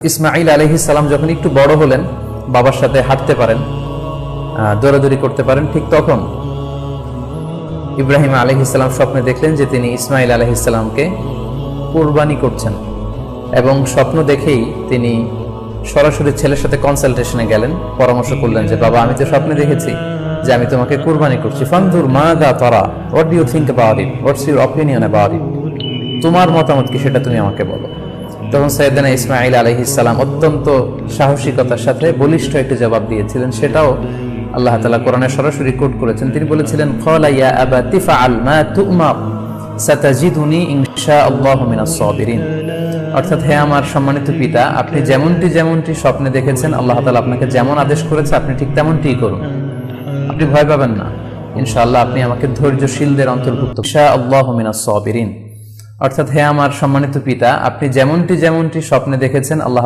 ইসমাঈল আলাইহিস সালাম যখন একটু বড় হলেন, বাবার সাথে হাঁটতে পারেন, দৌড়াদৌড়ি করতে পারেন, ঠিক তখন ইব্রাহিম আলাইহিস সালাম স্বপ্নে দেখলেন যে তিনি ইসমাঈল আলাইহিস সালামকে কুরবানি করছেন, এবং স্বপ্ন দেখেই তিনি সরাসরি ছেলের সাথে কনসালটেশনে গেলেন, পরামর্শ করলেন যে বাবা, আমি তো স্বপ্নে দেখেছি যে আমি তোমাকে কুরবানি করছি, ফানজুর মাযা তারা, what do you think about it, what's your opinion about it, তোমার মতামত কি সেটা তুমি আমাকে বলো। তখন সাইয়েদনা ইসমাঈল আলাইহিস সালাম অত্যন্ত সাহসিকতার সাথে বলিষ্ঠ একটি জবাব দিয়েছিলেন, সেটাও আল্লাহ তাআলা কোরআনে সরাসরি কোট করেছেন। তিনি বলেছিলেন, ক্বালা ইয়া আবাতি ফাআল মা তু'মার সাতাজিদুনি ইনশাআল্লাহু মিনাস সাবিরিন। অর্থাৎ, হে আমার সম্মানিত পিতা, আপনি যেমনটি স্বপ্নে দেখেছেন, আল্লাহ তাআলা আপনাকে যেমন আদেশ করেছে আপনি ঠিক তেমনটিই করুন, আপনি ভয় পাবেন না, ইনশাআল্লাহ আপনি আমাকে ধৈর্যশীলদের অন্তর্ভুক্ত ইনশাআল্লাহু মিনাস সাবিরিন। অর্থাৎ, হে আমার সম্মানিত পিতা, আপনি যেমনটি স্বপ্নে দেখেছেন, আল্লাহ